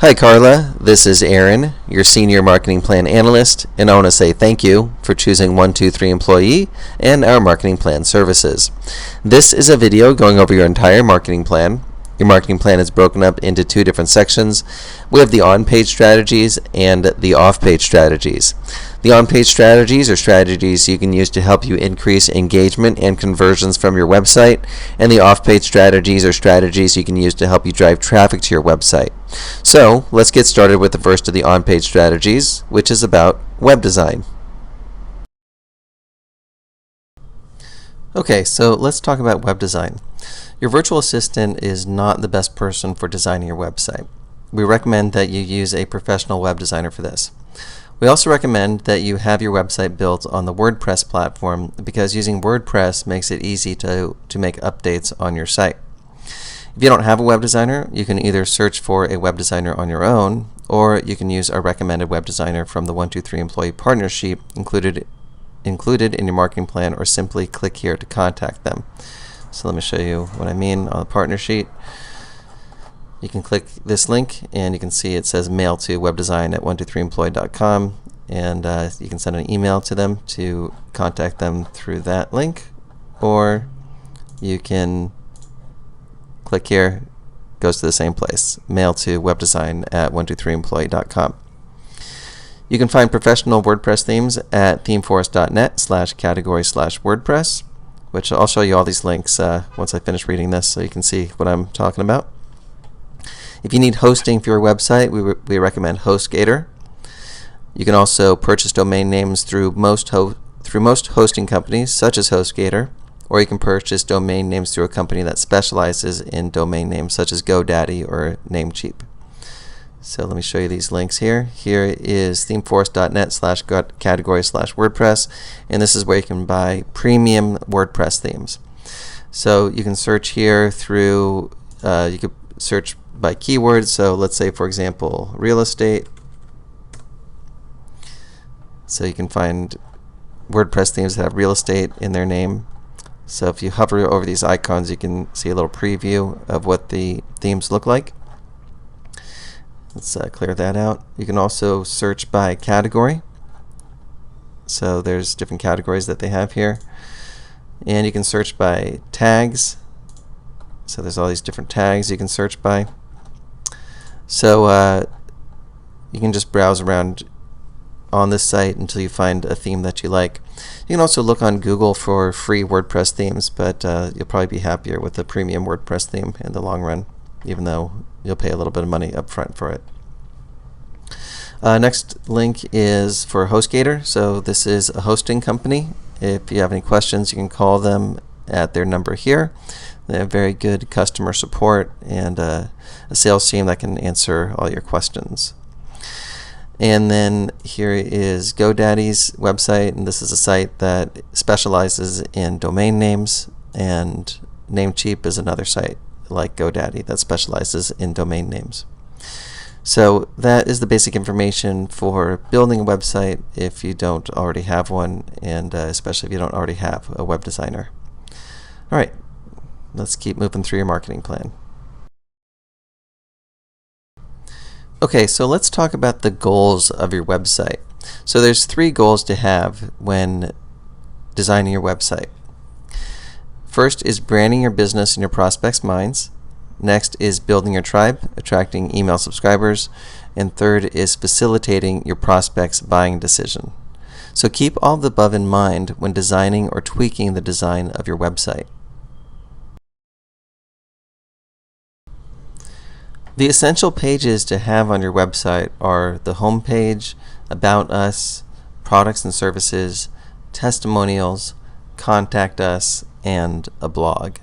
Hi Carla, this is Aaron, your Senior Marketing Plan Analyst, and I want to say thank you for choosing 123 Employee and our marketing plan services. This is a video going over your entire marketing plan. Your marketing plan is broken up into two different sections. We have the on-page strategies and the off-page strategies. The on-page strategies are strategies you can use to help you increase engagement and conversions from your website, and the off-page strategies are strategies you can use to help you drive traffic to your website. So let's get started with the first of the on-page strategies, which is about web design. Okay, so let's talk about web design. Your virtual assistant is not the best person for designing your website. We recommend that you use a professional web designer for this. We also recommend that you have your website built on the WordPress platform because using WordPress makes it easy to make updates on your site. If you don't have a web designer, you can either search for a web designer on your own, or you can use our recommended web designer from the 123 Employee Partner Sheet included in your marketing plan, or simply click here to contact them. So let me show you what I mean on the partner sheet. You can click this link and you can see it says mail to webdesign@123employee.com, and you can send an email to them to contact them through that link, or you can click here, goes to the same place, mail to webdesign@123employee.com. You can find professional WordPress themes at themeforest.net/category/WordPress, which I'll show you all these links once I finish reading this so you can see what I'm talking about. If you need hosting for your website, we recommend HostGator. You can also purchase domain names through most hosting companies such as HostGator, or you can purchase domain names through a company that specializes in domain names such as GoDaddy or Namecheap. So let me show you these links here. Here is themeforest.net/category/WordPress, and this is where you can buy premium WordPress themes. So you can search here through, you could search by keywords. So let's say, for example, real estate. So you can find WordPress themes that have real estate in their name. So if you hover over these icons, you can see a little preview of what the themes look like. Let's clear that out. You can also search by category. So there's different categories that they have here. And you can search by tags. So there's all these different tags you can search by. So you can just browse around on this site until you find a theme that you like. You can also look on Google for free WordPress themes, but you'll probably be happier with the premium WordPress theme in the long run, even though you'll pay a little bit of money up front for it. Next link is for HostGator. So this is a hosting company. If you have any questions, you can call them at their number here. They have very good customer support and a sales team that can answer all your questions. And then here is GoDaddy's website, and this is a site that specializes in domain names, and Namecheap is another site like GoDaddy that specializes in domain names. So that is the basic information for building a website if you don't already have one, and especially if you don't already have a web designer. All right, let's keep moving through your marketing plan. Okay, so let's talk about the goals of your website. So there's 3 goals to have when designing your website. First is branding your business in your prospects' minds. Next is building your tribe, attracting email subscribers. And third is facilitating your prospects' buying decision. So keep all of the above in mind when designing or tweaking the design of your website. The essential pages to have on your website are the home page, About Us, Products and Services, Testimonials, Contact Us, and a blog.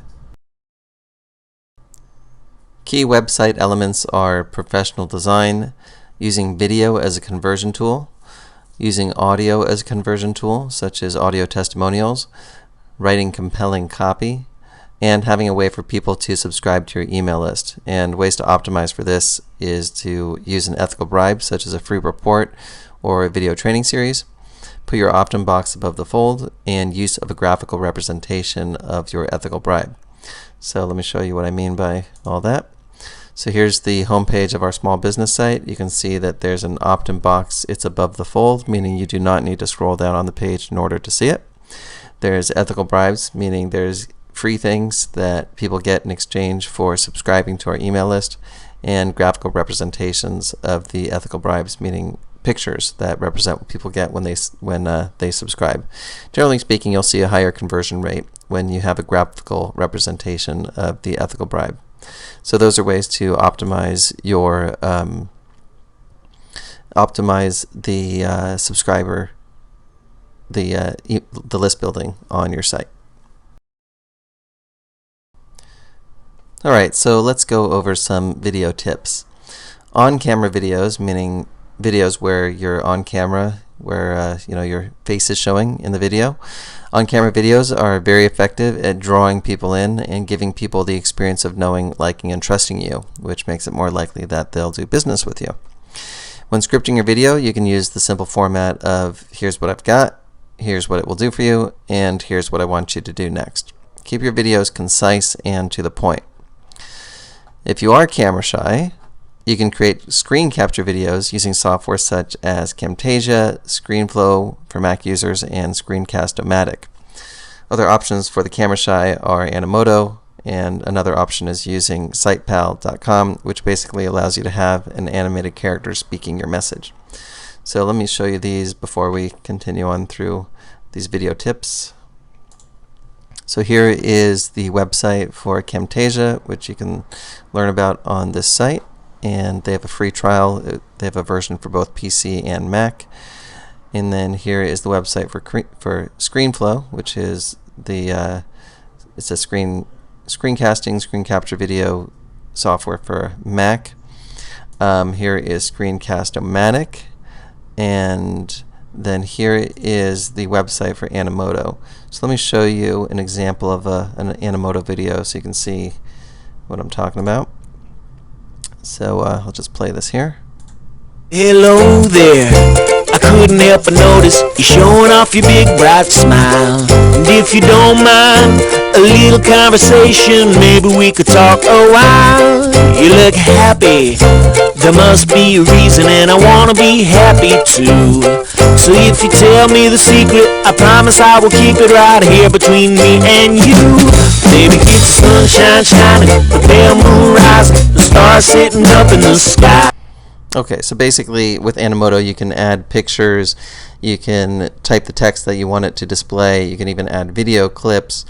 Key website elements are professional design, using video as a conversion tool, using audio as a conversion tool, such as audio testimonials, writing compelling copy, and having a way for people to subscribe to your email list. And ways to optimize for this is to use an ethical bribe, such as a free report or a video training series, put your opt-in box above the fold, and use of a graphical representation of your ethical bribe. So let me show you what I mean by all that. So here's the home page of our small business site. You can see that there's an opt-in box. It's above the fold, meaning you do not need to scroll down on the page in order to see it. There's ethical bribes, meaning there's free things that people get in exchange for subscribing to our email list, and graphical representations of the ethical bribes, meaning pictures that represent what people get when they subscribe. Generally speaking, you'll see a higher conversion rate when you have a graphical representation of the ethical bribe. So those are ways to optimize your optimize the subscriber, the list building on your site. All right, so let's go over some video tips. On-camera videos, meaning videos where you're on camera, where your face is showing in the video. On-camera videos are very effective at drawing people in and giving people the experience of knowing, liking, and trusting you, which makes it more likely that they'll do business with you. When scripting your video, you can use the simple format of here's what I've got, here's what it will do for you, and here's what I want you to do next. Keep your videos concise and to the point. If you are camera shy, you can create screen capture videos using software such as Camtasia, ScreenFlow for Mac users, and Screencast-O-Matic. Other options for the camera shy are Animoto, and another option is using sitepal.com, which basically allows you to have an animated character speaking your message. So let me show you these before we continue on through these video tips. So here is the website for Camtasia, which you can learn about on this site, and they have a free trial. They have a version for both PC and Mac. And then here is the website for ScreenFlow, which is the it's a screencasting, screen capture video software for Mac. Here is Screencast-O-Matic, and then here is the website for Animoto. So let me show you an example of an Animoto video so you can see what I'm talking about. So I'll just play this here. Hello there, I couldn't help but notice you're showing off your big bright smile. And if you don't mind a little conversation, maybe we could talk a while. You look happy, there must be a reason, and I wanna be happy too. So if you tell me the secret, I promise I will keep it right here between me and you. Baby, get the sunshine shining, the pale moon rising, the stars sitting up in the sky. Okay, so basically with Animoto you can add pictures, you can type the text that you want it to display, you can even add video clips,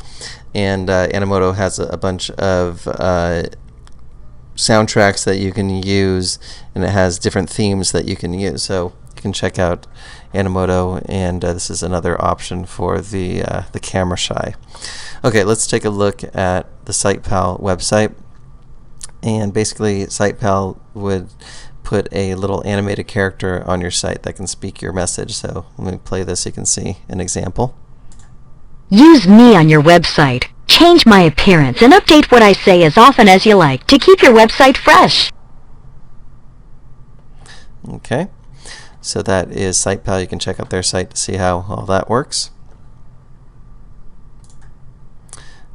and Animoto has a bunch of soundtracks that you can use, and it has different themes that you can use. So you can check out Animoto, and this is another option for the camera shy. Okay, let's take a look at the SitePal website, and basically SitePal would put a little animated character on your site that can speak your message. So let me play this so you can see an example. Use me on your website. Change my appearance and update what I say as often as you like to keep your website fresh. Okay, so that is SitePal. You can check out their site to see how all that works.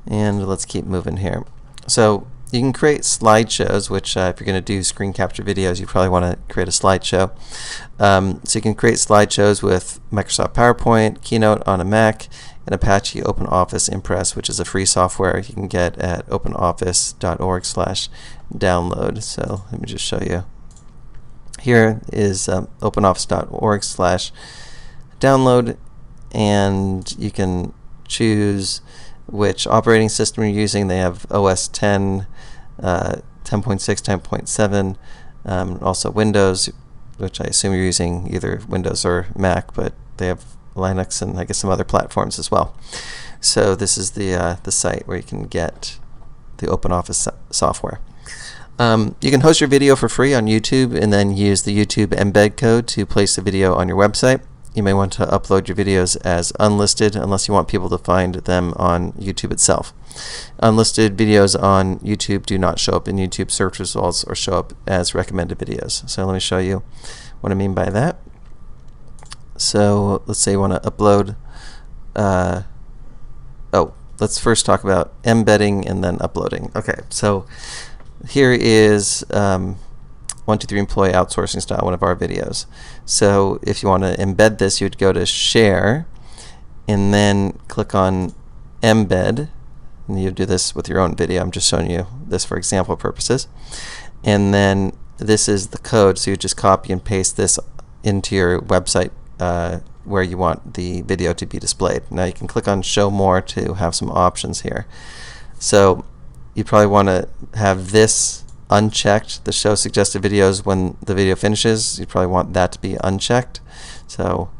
And let's keep moving here. So you can create slideshows, which if you're going to do screen capture videos, you probably want to create a slideshow. So you can create slideshows with Microsoft PowerPoint, Keynote on a Mac, and Apache OpenOffice Impress, which is a free software you can get at openoffice.org/download. So let me just show you. Here is openoffice.org/download, and you can choose which operating system you're using. They have OS 10, 10.6, 10.7, also Windows, which I assume you're using either Windows or Mac, but they have Linux and I guess some other platforms as well. So this is the site where you can get the OpenOffice software. You can host your video for free on YouTube and then use the YouTube embed code to place the video on your website. You may want to upload your videos as unlisted unless you want people to find them on YouTube itself. Unlisted videos on YouTube do not show up in YouTube search results or show up as recommended videos. So let me show you what I mean by that. So let's say you want to upload, let's first talk about embedding and then uploading. Okay, so here is 123 Employee Outsourcing Style, one of our videos. So if you want to embed this, you would go to Share and then click on Embed. And you do this with your own video. I'm just showing you this for example purposes. And then this is the code, so you just copy and paste this into your website where you want the video to be displayed. Now you can click on Show More to have some options here. So you probably want to have this unchecked, the show suggested videos when the video finishes. You probably want that to be unchecked. So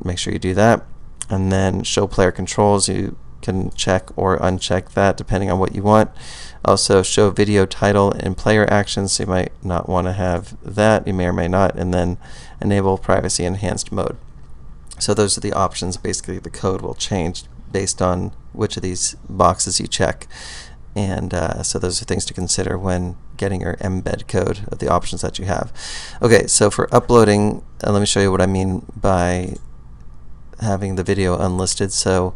make sure you do that. And then show player controls, you can check or uncheck that depending on what you want. Also show video title and player actions, so you might not want to have that, you may or may not. And then enable privacy enhanced mode. So those are the options. Basically the code will change based on which of these boxes you check. And so those are things to consider when getting your embed code of the options that you have. Okay, so for uploading, let me show you what I mean by having the video unlisted. So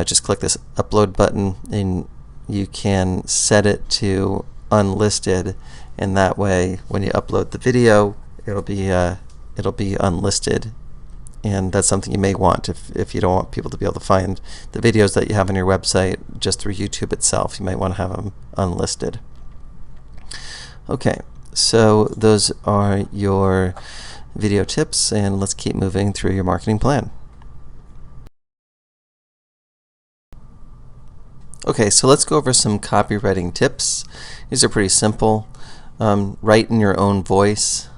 just click this upload button and you can set it to unlisted, and that way when you upload the video it'll be unlisted. And that's something you may want if you don't want people to be able to find the videos that you have on your website just through YouTube itself. You might want to have them unlisted. Okay, so those are your video tips, and let's keep moving through your marketing plan. Okay, so let's go over some copywriting tips. These are pretty simple. Write in your own voice,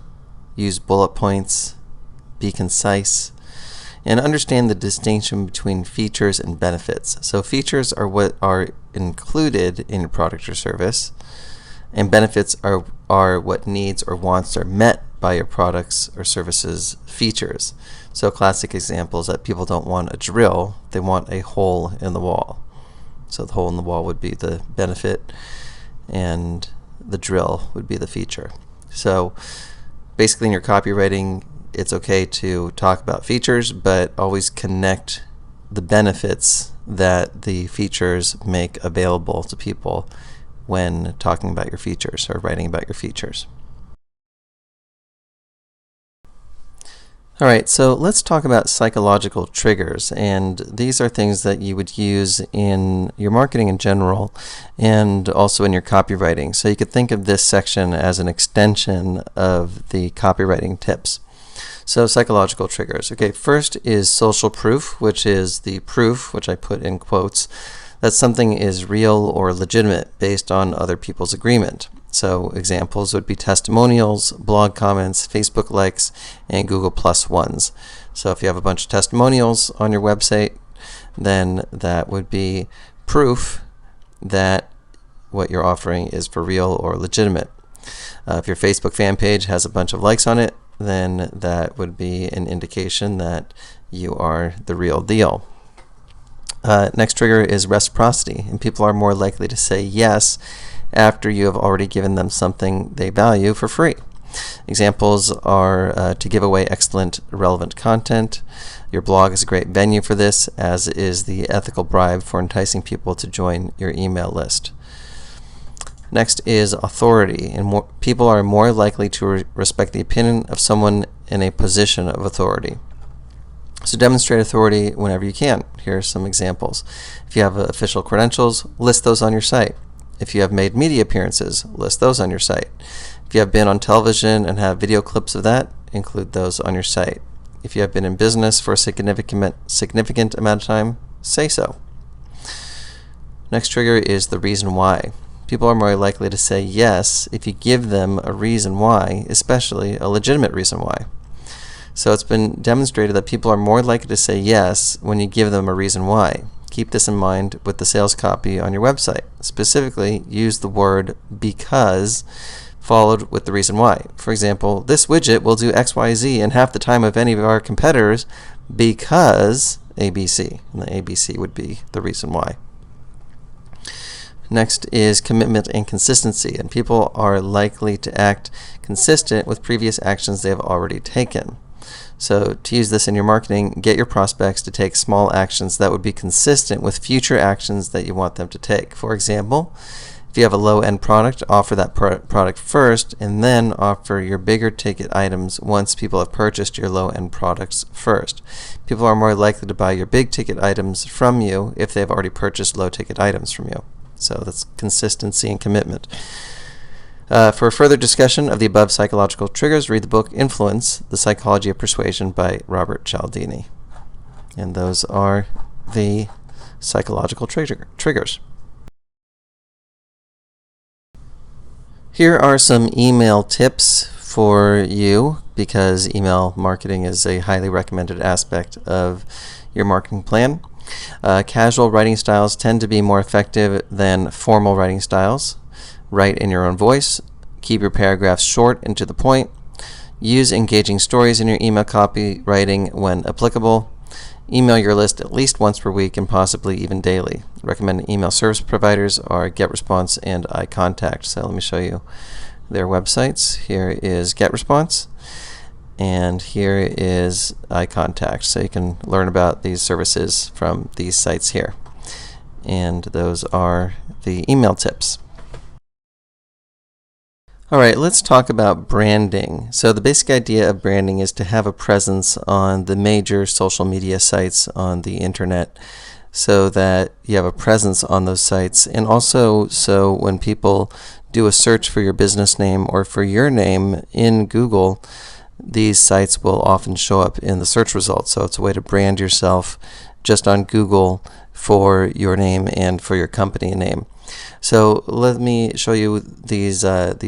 use bullet points, be concise, and understand the distinction between features and benefits. So features are what are included in your product or service, and benefits are what needs or wants are met by your products or services features. So classic examples that people don't want a drill, they want a hole in the wall. So the hole in the wall would be the benefit and the drill would be the feature. So basically in your copywriting, it's okay to talk about features, but always connect the benefits that the features make available to people when talking about your features or writing about your features. Alright, so let's talk about psychological triggers, and these are things that you would use in your marketing in general and also in your copywriting. So you could think of this section as an extension of the copywriting tips. So psychological triggers. Okay, first is social proof, which is the proof, which I put in quotes, that something is real or legitimate based on other people's agreement. So examples would be testimonials, blog comments, Facebook likes, and Google Plus ones. So if you have a bunch of testimonials on your website, then that would be proof that what you're offering is for real or legitimate. If your Facebook fan page has a bunch of likes on it, then that would be an indication that you are the real deal. Next trigger is reciprocity, and people are more likely to say yes after you have already given them something they value for free. Examples are to give away excellent relevant content. Your blog is a great venue for this, as is the ethical bribe for enticing people to join your email list. Next is authority, and people are more likely to respect the opinion of someone in a position of authority. So demonstrate authority whenever you can. Here are some examples. If you have official credentials, list those on your site. If you have made media appearances, list those on your site. If you have been on television and have video clips of that, include those on your site. If you have been in business for a significant amount of time, say so. Next trigger is the reason why. People are more likely to say yes if you give them a reason why, especially a legitimate reason why. So it's been demonstrated that people are more likely to say yes when you give them a reason why. Keep this in mind with the sales copy on your website. Specifically, use the word because followed with the reason why. For example, this widget will do XYZ in half the time of any of our competitors because ABC. And the ABC would be the reason why. Next is commitment and consistency, and people are likely to act consistent with previous actions they have already taken. So to use this in your marketing, get your prospects to take small actions that would be consistent with future actions that you want them to take. For example, If you have a low-end product, offer that product first, and then offer your bigger ticket items once people have purchased your low-end products first. People are more likely to buy your big ticket items from you if they've already purchased low ticket items from you. So that's consistency and commitment. For further discussion of the above psychological triggers, read the book Influence, The Psychology of Persuasion by Robert Cialdini. And those are the psychological triggers. Here are some email tips for you, because email marketing is a highly recommended aspect of your marketing plan. Casual writing styles tend to be more effective than formal writing styles. Write in your own voice. Keep your paragraphs short and to the point. Use engaging stories in your email copywriting when applicable. Email your list at least once per week and possibly even daily. Recommended email service providers are GetResponse and iContact. So let me show you their websites. Here is GetResponse, and here is iContact. So you can learn about these services from these sites here. And those are the email tips. All right, let's talk about branding. So the basic idea of branding is to have a presence on the major social media sites on the internet, so that you have a presence on those sites, and also so when people do a search for your business name or for your name in Google, these sites will often show up in the search results. So it's a way to brand yourself just on Google for your name and for your company name. So let me show you these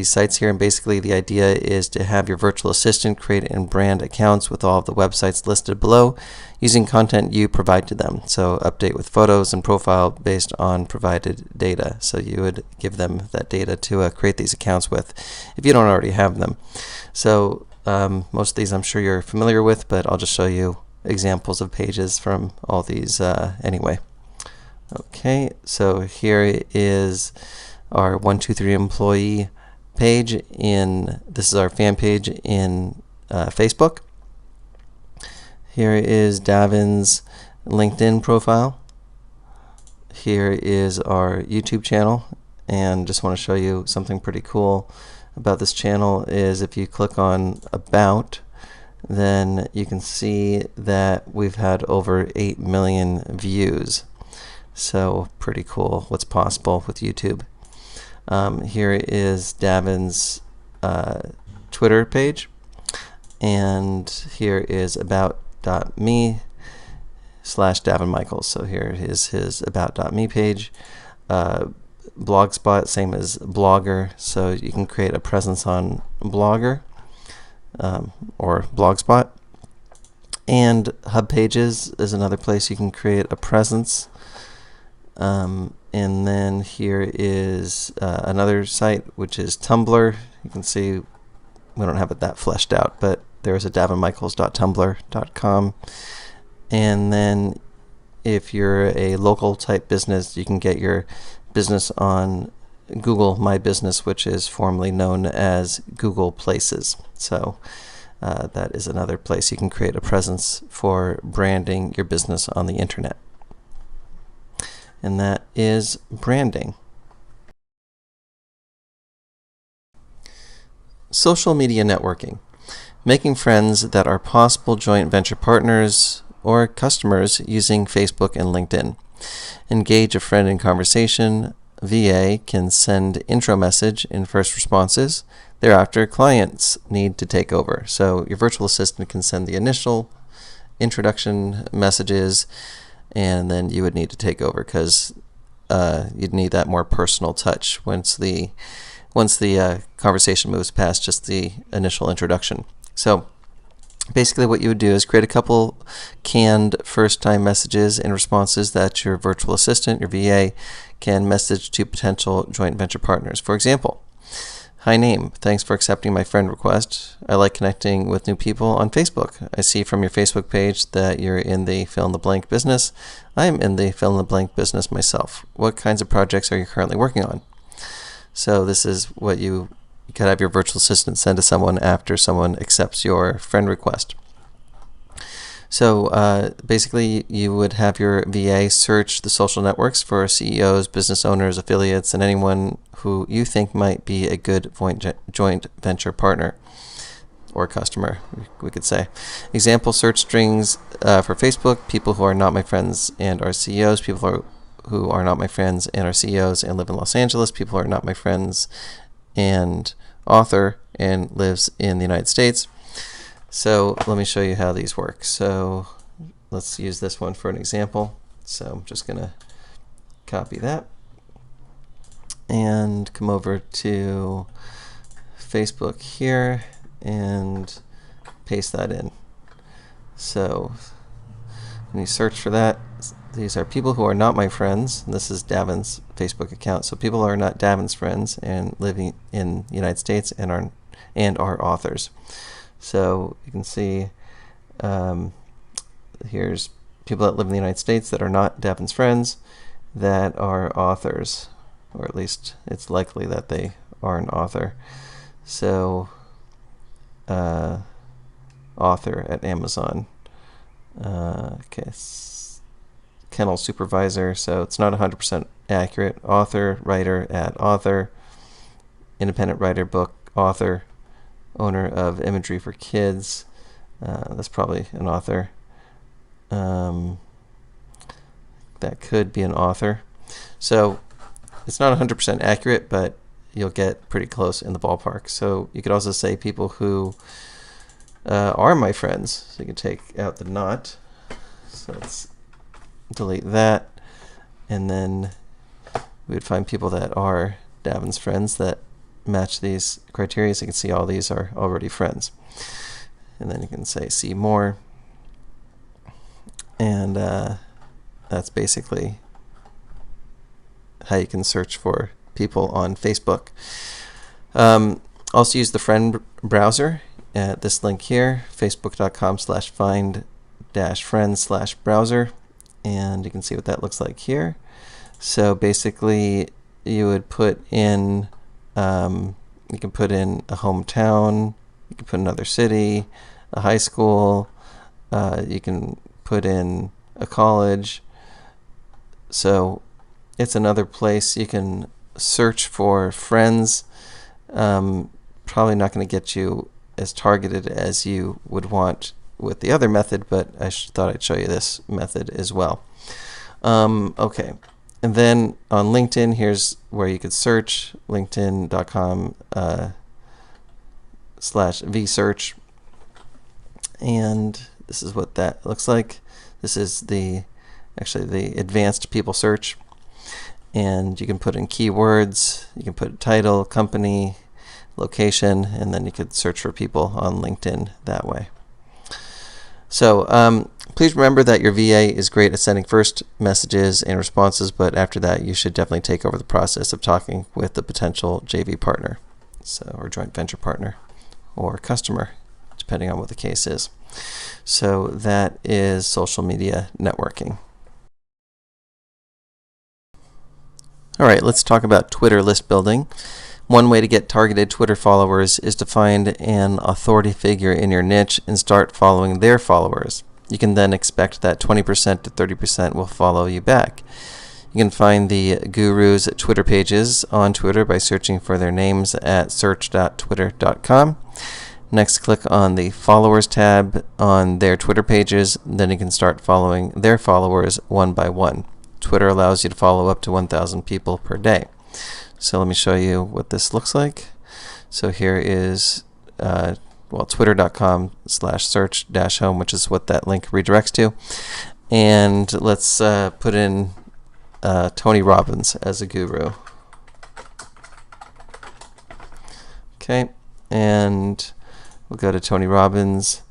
sites here, and basically the idea is to have your virtual assistant create and brand accounts with all of the websites listed below using content you provide to them. So update with photos and profile based on provided data. So you would give them that data to create these accounts with if you don't already have them. So most of these I'm sure you're familiar with, but I'll just show you examples of pages from all these anyway. Okay, so here is our 123 employee page this is our fan page in Facebook. Here is Davin's LinkedIn profile. Here is our YouTube channel, and just want to show you something pretty cool about this channel is if you click on About, then you can see that we've had over 8 million views. So pretty cool what's possible with YouTube. Here is Davin's Twitter page, and here is about.me/Davin Michaels. So here is his about.me page. Blogspot, same as Blogger, so you can create a presence on Blogger or Blogspot. And Hub Pages is another place you can create a presence. And then here is another site, which is Tumblr. You can see we don't have it that fleshed out, but there's a davinmichaels.tumblr.com. And then if you're a local type business, you can get your business on Google My Business, which is formerly known as Google Places. So that is another place you can create a presence for branding your business on the internet. And that is branding. Social media networking. Making friends that are possible joint venture partners or customers using Facebook and LinkedIn. Engage a friend in conversation. VA can send intro message in first responses. Thereafter, clients need to take over. So your virtual assistant can send the initial introduction messages, and then you would need to take over because you'd need that more personal touch once the conversation moves past just the initial introduction. So basically what you would do is create a couple canned first-time messages and responses that your virtual assistant, your VA, can message to potential joint venture partners. For example, hi name, thanks for accepting my friend request. I like connecting with new people on Facebook. I see from your Facebook page that you're in the fill-in-the-blank business. I am in the fill-in-the-blank business myself. What kinds of projects are you currently working on? So this is what you could have your virtual assistant send to someone after someone accepts your friend request. So basically, you would have your VA search the social networks for CEOs, business owners, affiliates, and anyone who you think might be a good joint venture partner or customer, we could say. Example search strings for Facebook: people who are not my friends and are CEOs, people who are not my friends and are CEOs and live in Los Angeles, people who are not my friends and author and lives in the United States. So let me show you how these work. So let's use this one for an example. So I'm just going to copy that and come over to Facebook here and paste that in. So when you search for that, these are people who are not my friends. And this is Davin's Facebook account. So people who are not Davin's friends and living in the United States and are authors. So you can see here's people that live in the United States that are not Davin's friends that are authors, or at least it's likely that they are an author. So author at Amazon. Okay, kennel supervisor, so it's not 100% accurate. Author, writer at author, independent writer, book author, owner of imagery for kids. That's probably an author. That could be an author. So it's not 100% accurate, but you'll get pretty close in the ballpark. So you could also say people who are my friends. So you can take out the not. So let's delete that. And then we would find people that are Davin's friends that match these criteria. So you can see all these are already friends. And then you can say see more. And that's basically how you can search for people on Facebook. Also use the friend browser at this link here, facebook.com/find-friends/browser, and you can see what that looks like here. So basically you would put in you can put in a hometown, you can put another city, a high school, you can put in a college. So it's another place you can search for friends. Probably not going to get you as targeted as you would want with the other method, but I thought I'd show you this method as well. Okay, and then on LinkedIn, here's where you could search, linkedin.com/vsearch, and this is what that looks like. This is actually the advanced people search, and you can put in keywords, you can put title, company, location, and then you could search for people on LinkedIn that way. So please remember that your VA is great at sending first messages and responses, but after that you should definitely take over the process of talking with the potential JV partner, or joint venture partner, or customer, depending on what the case is. So that is social media networking. All right, let's talk about Twitter list building. One way to get targeted Twitter followers is to find an authority figure in your niche and start following their followers. You can then expect that 20% to 30% will follow you back. You can find the gurus' Twitter pages on Twitter by searching for their names at search.twitter.com. Next, click on the Followers tab on their Twitter pages. Then you can start following their followers one by one. Twitter allows you to follow up to 1,000 people per day. So let me show you what this looks like. So here is twitter.com/search-home, which is what that link redirects to. And let's put in Tony Robbins as a guru. Okay, and we'll go to Tony Robbins'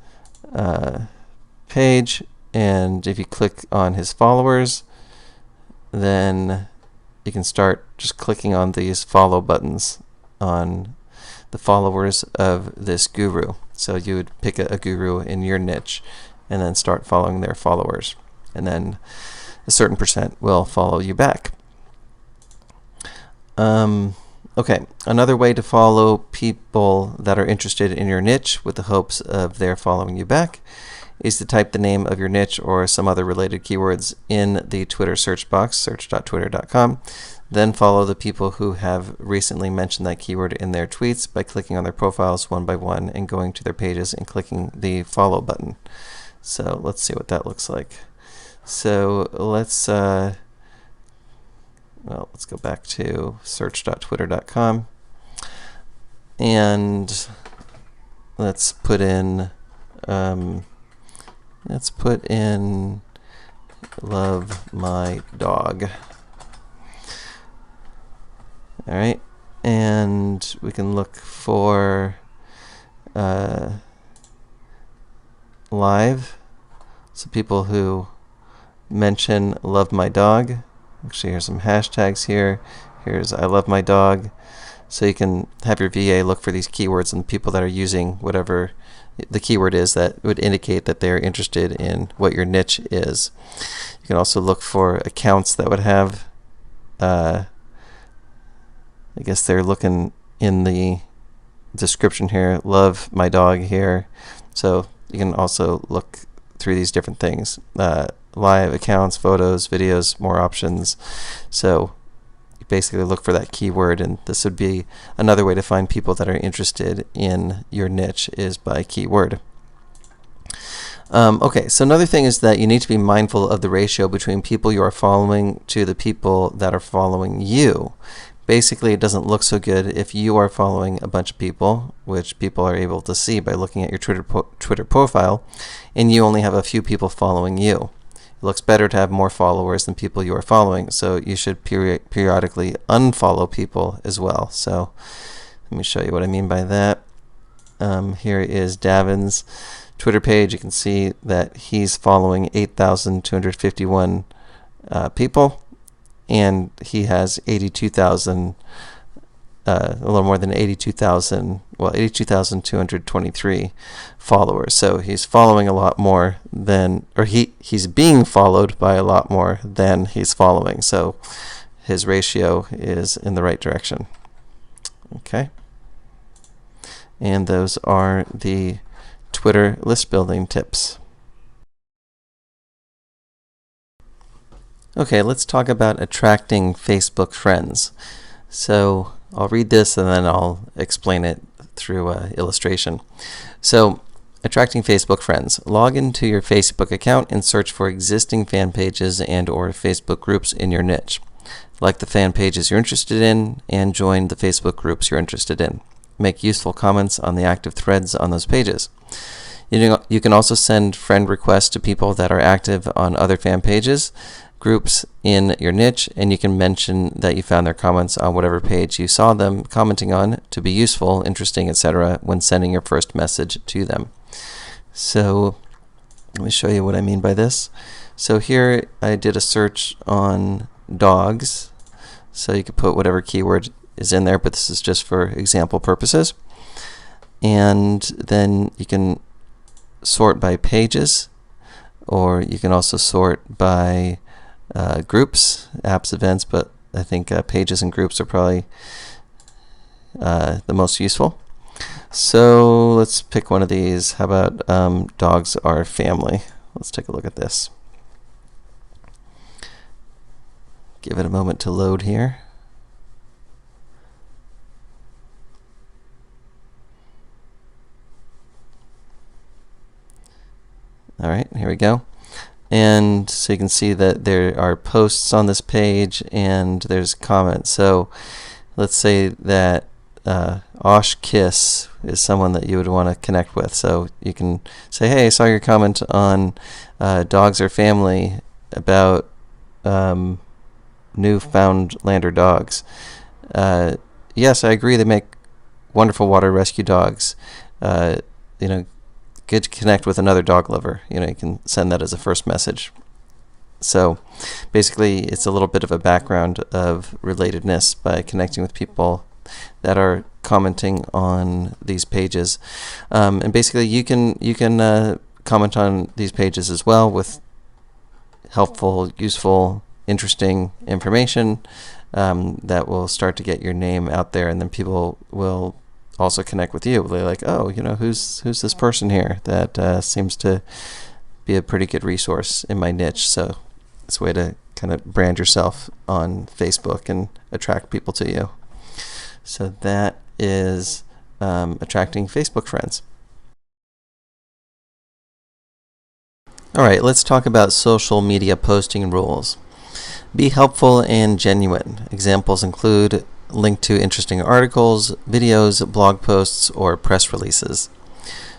page, and if you click on his followers, then you can start just clicking on these follow buttons on the followers of this guru. So you would pick a guru in your niche and then start following their followers, and then a certain percent will follow you back. Okay, another way to follow people that are interested in your niche with the hopes of their following you back is to type the name of your niche or some other related keywords in the Twitter search box, search.twitter.com. Then follow the people who have recently mentioned that keyword in their tweets by clicking on their profiles one by one and going to their pages and clicking the follow button. So let's see what that looks like. So let's go back to search.twitter.com and let's put in love my dog. All right, and we can look for live. So people who mention love my dog. Actually, here's some hashtags here. Here's I love my dog. So you can have your VA look for these keywords and people that are using whatever the keyword is that would indicate that they're interested in what your niche is. You can also look for accounts that would have I guess they're looking in the description here, love my dog here. So you can also look through these different things, live accounts, photos, videos, more options. So you basically look for that keyword, and this would be another way to find people that are interested in your niche is by keyword. Okay, so another thing is that you need to be mindful of the ratio between people you are following to the people that are following you. Basically, it doesn't look so good if you are following a bunch of people, which people are able to see by looking at your Twitter profile, and you only have a few people following you. It looks better to have more followers than people you are following, so you should periodically unfollow people as well. So let me show you what I mean by that. Here is Davin's Twitter page. You can see that he's following 8,251 people. And he has 82,000, a little more than 82,000, well, 82,223 followers. So he's following a lot more than, or he's being followed by a lot more than he's following. So his ratio is in the right direction. Okay. And those are the Twitter list building tips. Okay, let's talk about attracting Facebook friends. So I'll read this and then I'll explain it through illustration. So, attracting Facebook friends. Log into your Facebook account and search for existing fan pages and or Facebook groups in your niche. Like the fan pages you're interested in and join the Facebook groups you're interested in. Make useful comments on the active threads on those pages. You can also send friend requests to people that are active on other fan pages, groups in your niche, and you can mention that you found their comments on whatever page you saw them commenting on to be useful, interesting, etc. when sending your first message to them. So let me show you what I mean by this. So here I did a search on dogs, so you could put whatever keyword is in there, but this is just for example purposes. And then you can sort by pages, or you can also sort by groups, apps, events, but I think pages and groups are probably the most useful. So let's pick one of these. How about dogs are family? Let's take a look at this. Give it a moment to load here. All right, here we go. And so you can see that there are posts on this page and there's comments. So let's say that Osh Kiss is someone that you would want to connect with. So you can say, hey, I saw your comment on dogs or family about Newfoundlander dogs. Yes, I agree, they make wonderful water rescue dogs. Good to connect with another dog lover. You can send that as a first message. So basically it's a little bit of a background of relatedness by connecting with people that are commenting on these pages. And basically you can comment on these pages as well with helpful, useful, interesting information that will start to get your name out there, and then people will also connect with you. They're like, oh, who's this person here that seems to be a pretty good resource in my niche. So it's a way to kind of brand yourself on Facebook and attract people to you. So that is attracting Facebook friends. All right, let's talk about social media posting rules. Be helpful and genuine. Examples include link to interesting articles, videos, blog posts, or press releases.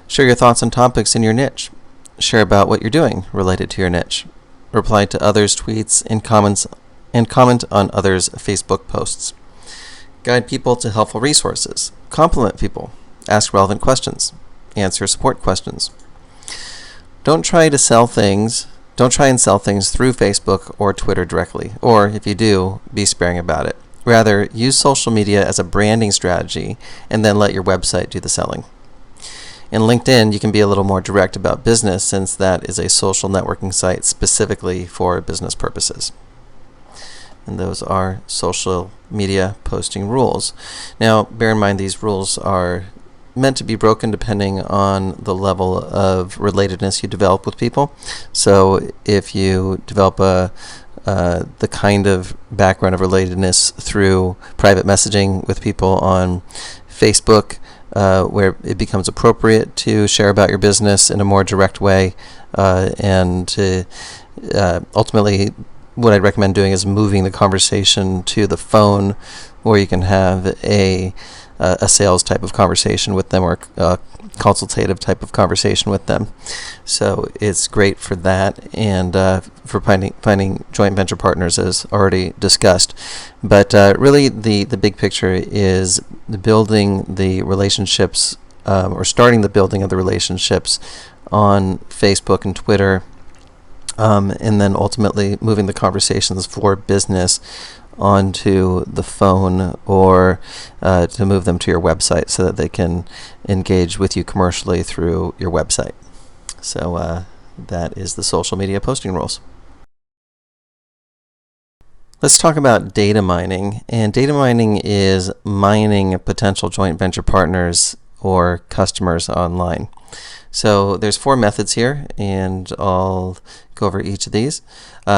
Share your thoughts on topics in your niche. Share about what you're doing related to your niche. Reply to others' tweets and comment on others' Facebook posts. Guide people to helpful resources. Compliment people. Ask relevant questions. Answer support questions. Don't try and sell things through Facebook or Twitter directly, or if you do, be sparing about it. Rather, use social media as a branding strategy and then let your website do the selling. In LinkedIn, you can be a little more direct about business, since that is a social networking site specifically for business purposes. And those are social media posting rules. Now, bear in mind these rules are meant to be broken depending on the level of relatedness you develop with people. So if you develop the kind of background of relatedness through private messaging with people on Facebook, where it becomes appropriate to share about your business in a more direct way, and to ultimately what I'd recommend doing is moving the conversation to the phone, where you can have a sales type of conversation with them, or a consultative type of conversation with them. So it's great for that, and for finding joint venture partners, as already discussed. But really the big picture is building the relationships, or starting the building of the relationships on Facebook and Twitter, and then ultimately moving the conversations for business onto the phone, or to move them to your website so that they can engage with you commercially through your website. So that is the social media posting rules. Let's talk about data mining. And data mining is mining potential joint venture partners or customers online. So there's 4 methods here, and I'll go over each of these.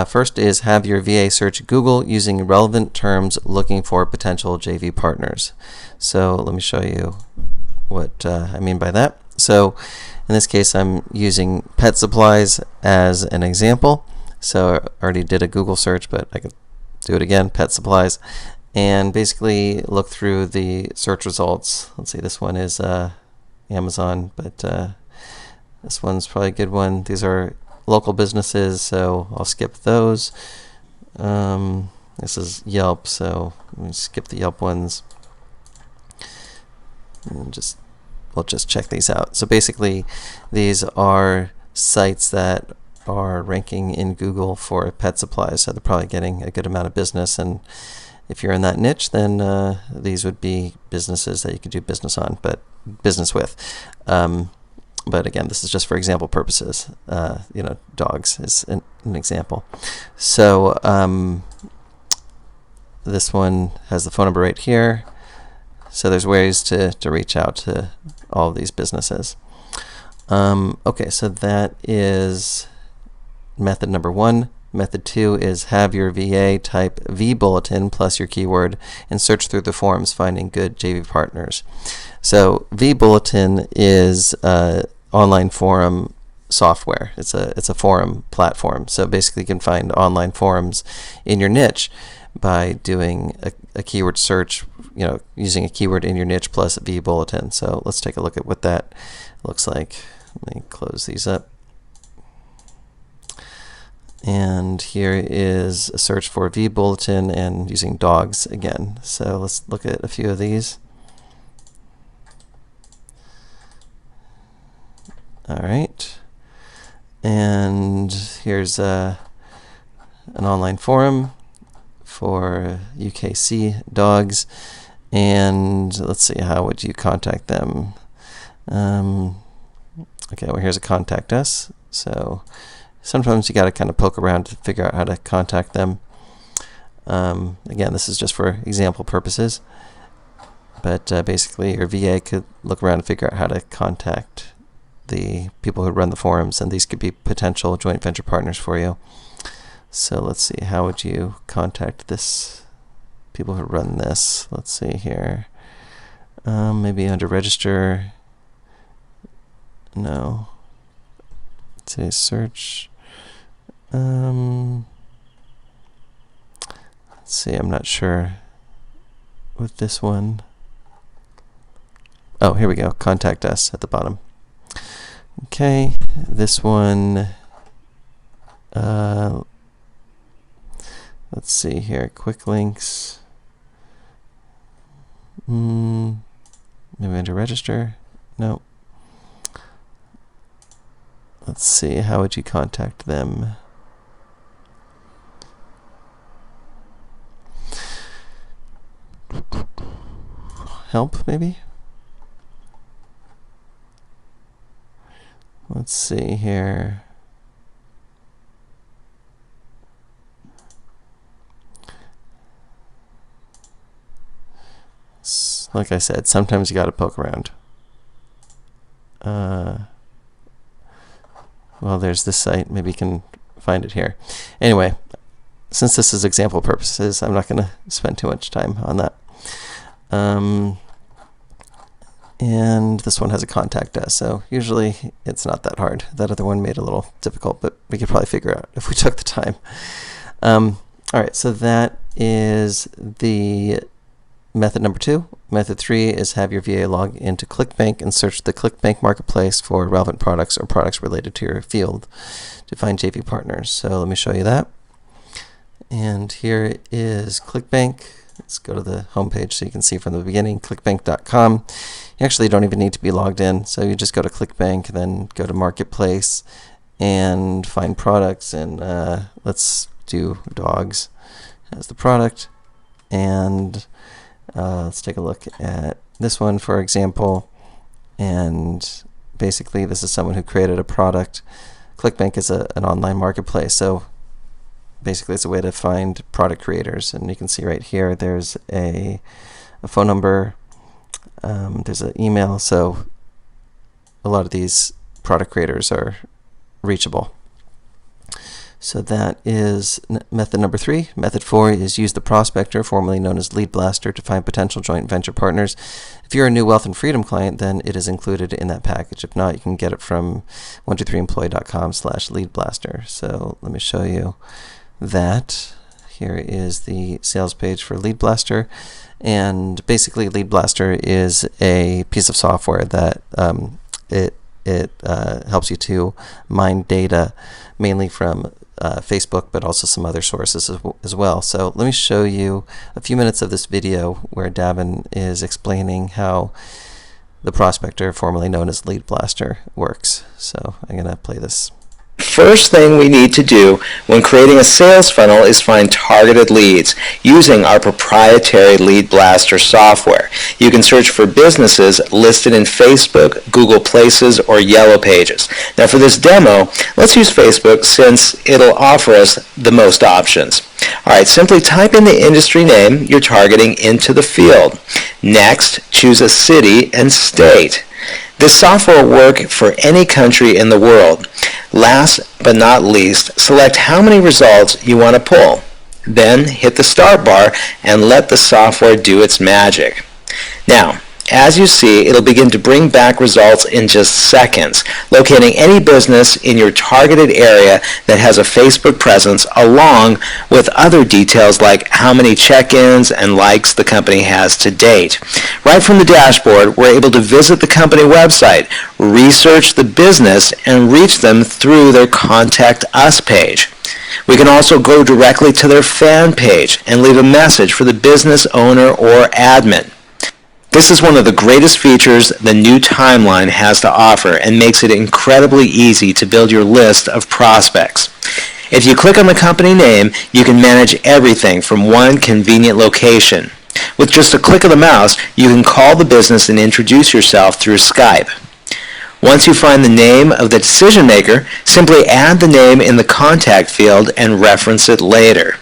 First is have your VA search Google using relevant terms looking for potential JV partners. So let me show you what I mean by that. So in this case, I'm using pet supplies as an example. So I already did a Google search, but I can do it again, pet supplies, and basically look through the search results. Let's see, this one is Amazon, but this one's probably a good one. These are local businesses, so I'll skip those. This is Yelp, so let me skip the Yelp ones. And we'll just check these out. So basically, these are sites that are ranking in Google for pet supplies, so they're probably getting a good amount of business. And if you're in that niche, then these would be businesses that you could do business with. But again, this is just for example purposes. Dogs is an example. So this one has the phone number right here. So there's ways to reach out to all of these businesses. Okay, so that is method number 1. Method 2 is have your VA type vBulletin plus your keyword and search through the forums finding good JV partners. So vBulletin is online forum software. It's a forum platform. So basically you can find online forums in your niche by doing a keyword search, using a keyword in your niche plus vBulletin. So let's take a look at what that looks like. Let me close these up. And here is a search for vBulletin and using dogs again. So let's look at a few of these. All right. And here's an online forum for UKC dogs. And let's see, how would you contact them? Okay, well, here's a contact us. So sometimes you got to kind of poke around to figure out how to contact them. Again, this is just for example purposes. But basically, your VA could look around and figure out how to contact the people who run the forums, and these could be potential joint venture partners for you. So let's see, how would you contact this people who run this? Let's see here. Maybe under register. No. Let's say search. Let's see, I'm not sure with this one. Oh, here we go. Contact us at the bottom. Okay, this one. Let's see here. Quick links. Maybe under register. No. Let's see. How would you contact them? Help, maybe? Let's see here. Like I said, sometimes you got to poke around. Well, there's this site. Maybe you can find it here. Anyway, since this is example purposes, I'm not going to spend too much time on that. And this one has a contact us, so usually it's not that hard. That other one made it a little difficult, but we could probably figure out if we took the time. All right, so that is the method number 2. Method 3 is have your VA log into ClickBank and search the ClickBank marketplace for relevant products or products related to your field to find JV partners. So let me show you that. And here is ClickBank. Let's go to the homepage so you can see from the beginning, clickbank.com. You actually don't even need to be logged in, so you just go to ClickBank, then go to Marketplace and find products, and let's do dogs as the product. And let's take a look at this one, for example. And basically, this is someone who created a product. ClickBank is an online marketplace, so basically it's a way to find product creators. And you can see right here, there's a phone number, there's an email, so a lot of these product creators are reachable. So that is method number 3. Method 4 is use the prospector, formerly known as Lead Blaster, to find potential joint venture partners. If you're a new Wealth and Freedom client, then it is included in that package. If not, you can get it from 123employee.com/leadblaster. So let me show you that. Here is the sales page for Lead Blaster, and basically Lead Blaster is a piece of software that it helps you to mine data mainly from Facebook, but also some other sources as well. So let me show you a few minutes of this video where Davin is explaining how the prospector, formerly known as Lead Blaster, works. So I'm going to play this. First thing we need to do when creating a sales funnel is find targeted leads using our proprietary Lead Blaster software. You can search for businesses listed in Facebook, Google Places, or Yellow Pages. Now for this demo, let's use Facebook since it'll offer us the most options. Alright, simply type in the industry name you're targeting into the field. Next, choose a city and state. This software will work for any country in the world. Last but not least, select how many results you want to pull. Then hit the start bar and let the software do its magic. Now, as you see, it'll begin to bring back results in just seconds, locating any business in your targeted area that has a Facebook presence, along with other details like how many check-ins and likes the company has to date. Right from the dashboard, we're able to visit the company website, research the business, and reach them through their Contact Us page. We can also go directly to their fan page and leave a message for the business owner or admin. This is one of the greatest features the new timeline has to offer and makes it incredibly easy to build your list of prospects. If you click on the company name, you can manage everything from one convenient location. With just a click of the mouse, you can call the business and introduce yourself through Skype. Once you find the name of the decision maker, simply add the name in the contact field and reference it later.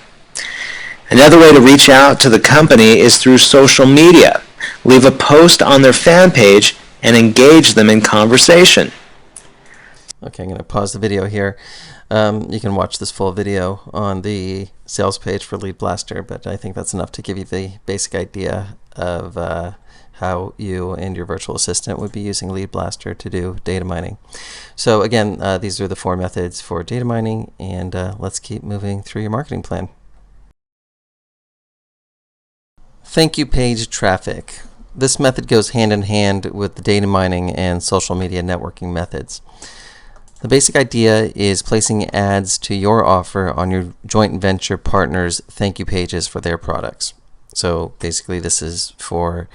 Another way to reach out to the company is through social media. Leave a post on their fan page and engage them in conversation. Okay, I'm going to pause the video here. You can watch this full video on the sales page for Lead Blaster, but I think that's enough to give you the basic idea of how you and your virtual assistant would be using Lead Blaster to do data mining. So again, these are the 4 methods for data mining, and let's keep moving through your marketing plan. Thank you page traffic. This method goes hand in hand with the data mining and social media networking methods. The basic idea is placing ads to your offer on your joint venture partners' thank you pages for their products. So basically this is for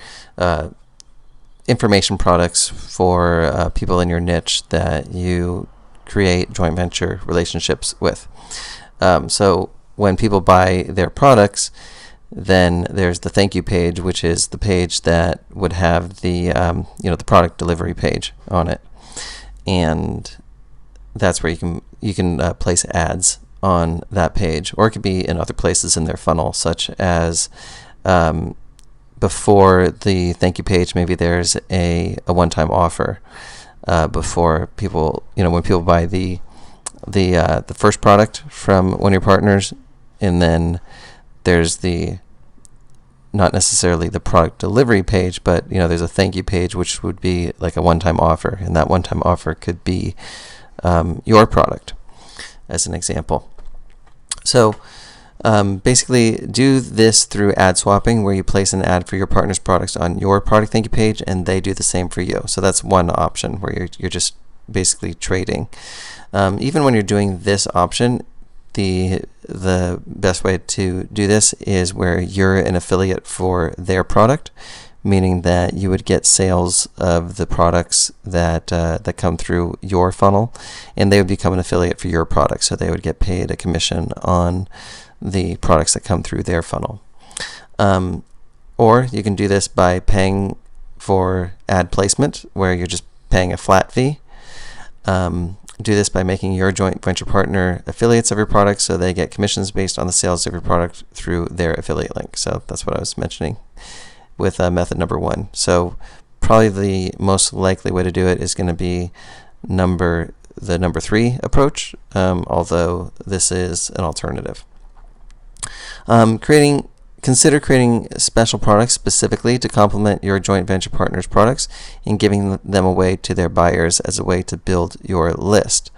information products for people in your niche that you create joint venture relationships with. So when people buy their products, then there's the thank you page, which is the page that would have the the product delivery page on it, and that's where you can place ads on that page, or it could be in other places in their funnel, such as before the thank you page, maybe there's a one-time offer before people, when people buy the first product from one of your partners, and then there's not necessarily the product delivery page, but there's a thank you page, which would be like a one-time offer, and that one-time offer could be your product, as an example. So basically do this through ad swapping, where you place an ad for your partner's products on your product thank you page, and they do the same for you. So that's one option where you're just basically trading. Even when you're doing this option, the best way to do this is where you're an affiliate for their product, meaning that you would get sales of the products that come through your funnel, and they would become an affiliate for your product, so they would get paid a commission on the products that come through their funnel. Or you can do this by paying for ad placement, where you're just paying a flat fee. Do this by making your joint venture partner affiliates of your product, so they get commissions based on the sales of your product through their affiliate link. So that's what I was mentioning with method number 1. So probably the most likely way to do it is going to be the number 3 approach, although this is an alternative. Consider creating special products specifically to complement your joint venture partner's products and giving them away to their buyers as a way to build your list.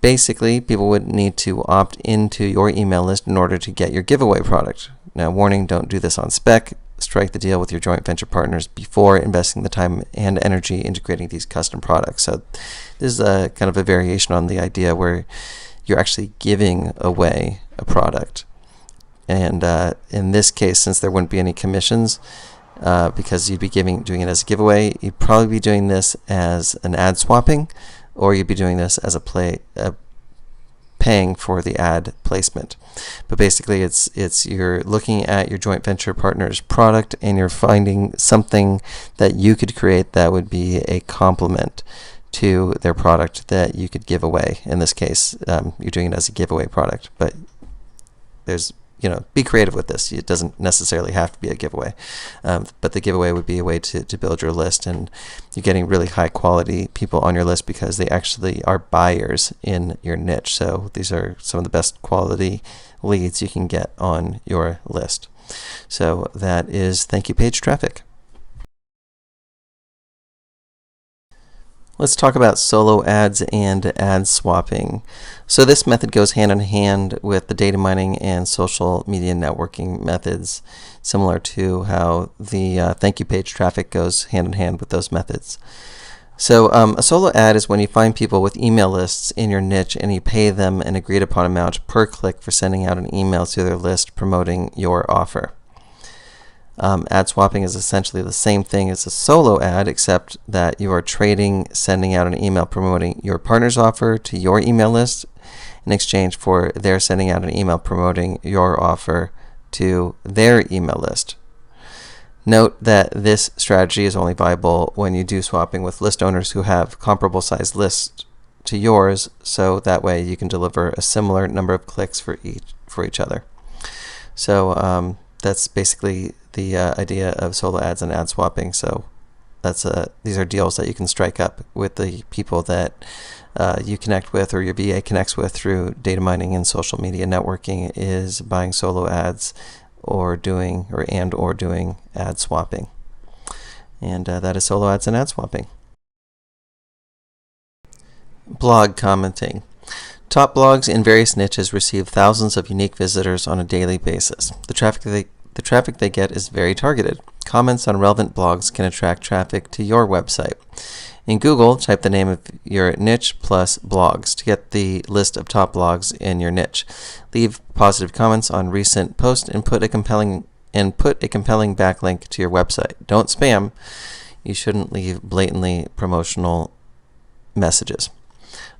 Basically, people would need to opt into your email list in order to get your giveaway product. Now, warning, don't do this on spec. Strike the deal with your joint venture partners before investing the time and energy into creating these custom products. So this is a kind of a variation on the idea where you're actually giving away a product. And in this case, since there wouldn't be any commissions, because you'd be doing it as a giveaway, you'd probably be doing this as an ad swapping, or you'd be doing this as paying for the ad placement. But basically, it's you're looking at your joint venture partner's product, and you're finding something that you could create that would be a complement to their product that you could give away. In this case, you're doing it as a giveaway product, but be creative with this. It doesn't necessarily have to be a giveaway, but the giveaway would be a way to build your list, and you're getting really high quality people on your list because they actually are buyers in your niche. So these are some of the best quality leads you can get on your list. So that is thank you page traffic. Let's talk about solo ads and ad swapping. So this method goes hand in hand with the data mining and social media networking methods, similar to how the thank you page traffic goes hand in hand with those methods. So a solo ad is when you find people with email lists in your niche and you pay them an agreed upon amount per click for sending out an email to their list promoting your offer. Ad swapping is essentially the same thing as a solo ad, except that you are trading sending out an email promoting your partner's offer to your email list in exchange for their sending out an email promoting your offer to their email list. Note that this strategy is only viable when you do swapping with list owners who have comparable sized lists to yours, so that way you can deliver a similar number of clicks for each other. So that's basically the idea of solo ads and ad swapping. So these are deals that you can strike up with the people that you connect with or your VA connects with through data mining and social media networking, is buying solo ads or doing ad swapping. And that is solo ads and ad swapping. Blog commenting. Top blogs in various niches receive thousands of unique visitors on a daily basis. The traffic they get is very targeted. Comments on relevant blogs can attract traffic to your website. In Google, type the name of your niche plus blogs to get the list of top blogs in your niche. Leave positive comments on recent posts and put a compelling backlink to your website. Don't spam. You shouldn't leave blatantly promotional messages.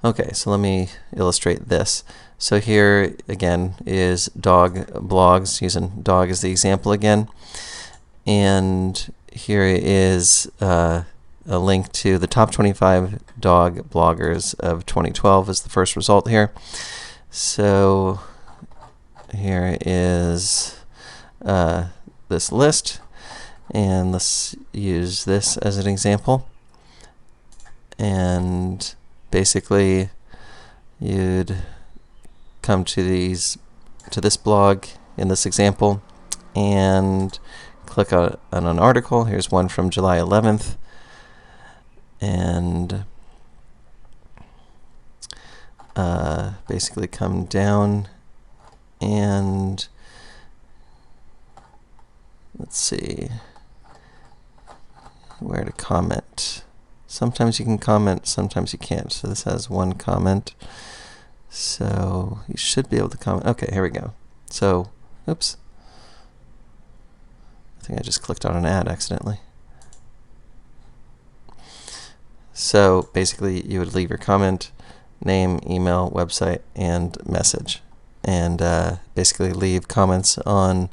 Okay, so let me illustrate this. So here again is dog blogs, using dog as the example again. And here is a link to the top 25 dog bloggers of 2012 is the first result here. So here is this list, and let's use this as an example. And basically you'd come to this blog in this example and click on an article. Here's one from July 11th, and basically come down and let's see where to comment. Sometimes you can comment, sometimes you can't. So this has one comment. So you should be able to comment. Okay, here we go. So, oops. I think I just clicked on an ad accidentally. So basically you would leave your comment, name, email, website, and message. And basically leave comments on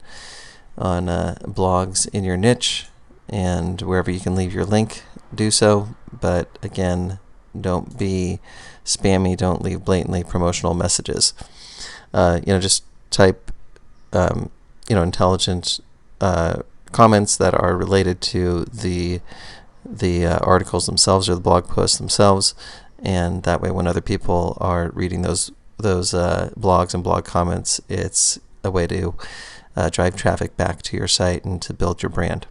blogs in your niche, and wherever you can leave your link, do so. But again, don't be spammy. Don't leave blatantly promotional messages. Just type intelligent comments that are related to the articles themselves or the blog posts themselves, and that way when other people are reading those blogs and blog comments, it's a way to drive traffic back to your site and to build your brand.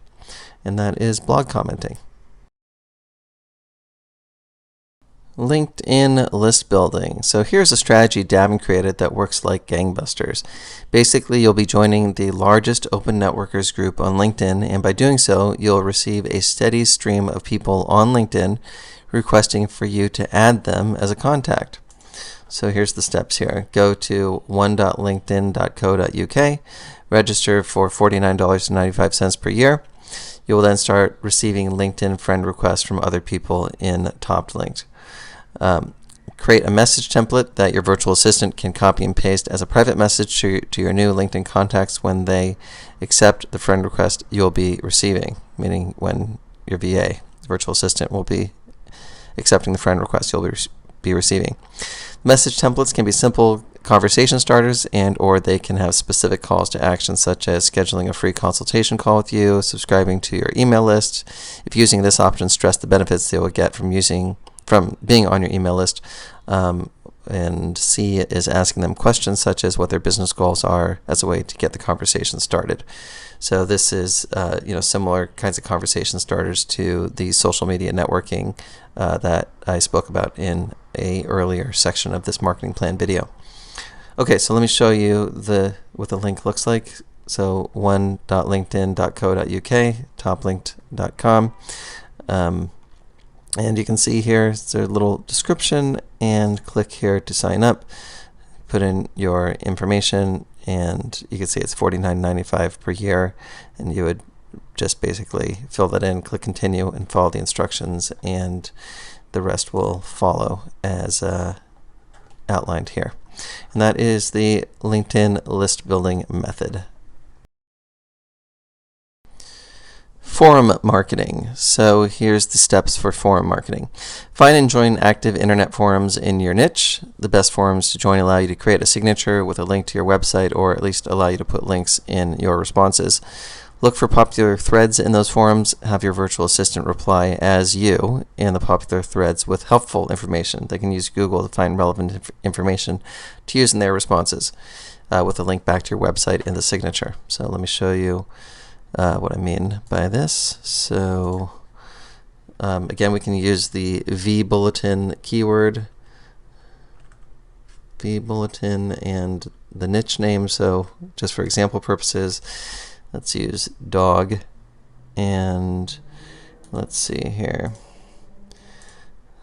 And that is blog commenting. LinkedIn list building. So here's a strategy Davin created that works like gangbusters. Basically, you'll be joining the largest open networkers group on LinkedIn, and by doing so, you'll receive a steady stream of people on LinkedIn requesting for you to add them as a contact. So here's the steps here. Go to one.linkedin.co.uk, register for $49.95 per year. You will then start receiving LinkedIn friend requests from other people in Top Linked. Create a message template that your virtual assistant can copy and paste as a private message to your new LinkedIn contacts when they accept the friend request you'll be receiving, meaning when your VA, the virtual assistant, will be accepting the friend request you'll be receiving. Message templates can be simple conversation starters, and or they can have specific calls to action, such as scheduling a free consultation call with you, subscribing to your email list. If using this option, stress the benefits they will get from being on your email list. And C is asking them questions such as what their business goals are as a way to get the conversation started. So this is similar kinds of conversation starters to the social media networking that I spoke about in a earlier section of this marketing plan video. Okay, so let me show you what the link looks like. So one.linkedin.co.uk, toplinked.com. And you can see here, it's a little description, and click here to sign up. Put in your information, and you can see it's $49.95 per year, and you would just basically fill that in, click continue, and follow the instructions, and the rest will follow as outlined here. And that is the LinkedIn list building method. Forum marketing. So here's the steps for forum marketing. Find and join active internet forums in your niche. The best forums to join allow you to create a signature with a link to your website, or at least allow you to put links in your responses. Look for popular threads in those forums. Have your virtual assistant reply as you in the popular threads with helpful information. They can use Google to find relevant information to use in their responses with a link back to your website in the signature. So let me show you what I mean by this. So again, we can use the vBulletin keyword, vBulletin, and the niche name. So just for example purposes, let's use dog, and let's see here.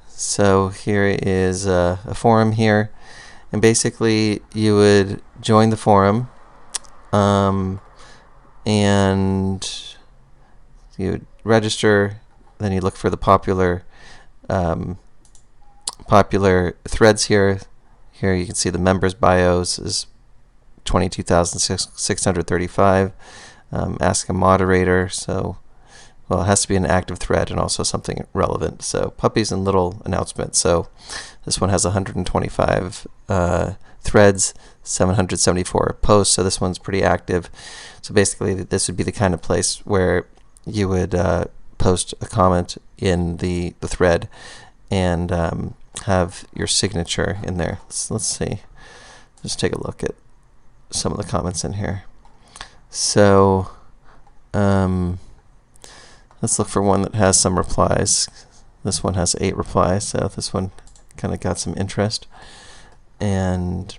So here is a forum here, and basically you would join the forum, and you would register. Then you look for the popular threads here. Here you can see the members' bios is 22,635. Ask a moderator, so well, it has to be an active thread and also something relevant. So puppies and little announcements. So this one has 125 threads, 774 posts, so this one's pretty active. So basically this would be the kind of place where you would post a comment in the thread and have your signature in there. Let's see, just take a look at some of the comments in here. So let's look for one that has some replies. This one has 8 replies, so this one kind of got some interest. And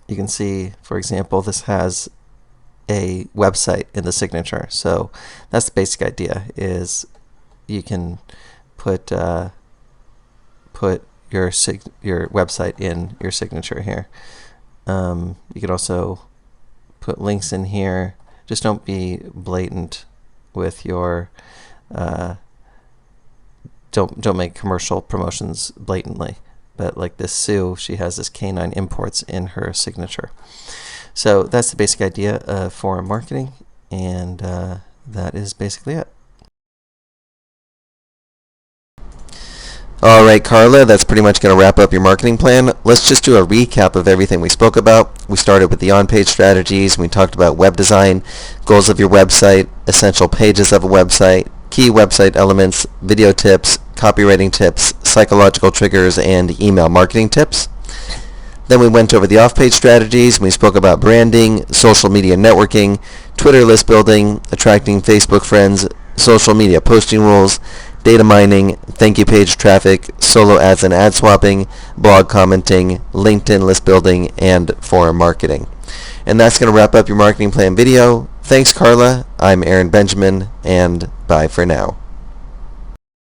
you can see, for example, this has a website in the signature. So that's the basic idea, is you can put your website in your signature here. You can also put links in here. Just don't be blatant with your don't make commercial promotions blatantly. But like this Sue, she has this canine imports in her signature. So that's the basic idea of forum marketing, and that is basically it. Alright, Carla, that's pretty much going to wrap up your marketing plan. Let's just do a recap of everything we spoke about. We started with the on-page strategies. We talked about web design, goals of your website, essential pages of a website, key website elements, video tips, copywriting tips, psychological triggers, and email marketing tips. Then we went over the off-page strategies. We spoke about branding, social media networking, Twitter list building, attracting Facebook friends, social media posting rules, data mining, thank you page traffic, solo ads and ad swapping, blog commenting, LinkedIn list building, and forum marketing. And that's going to wrap up your marketing plan video. Thanks, Carla. I'm Aaron Benjamin, and bye for now.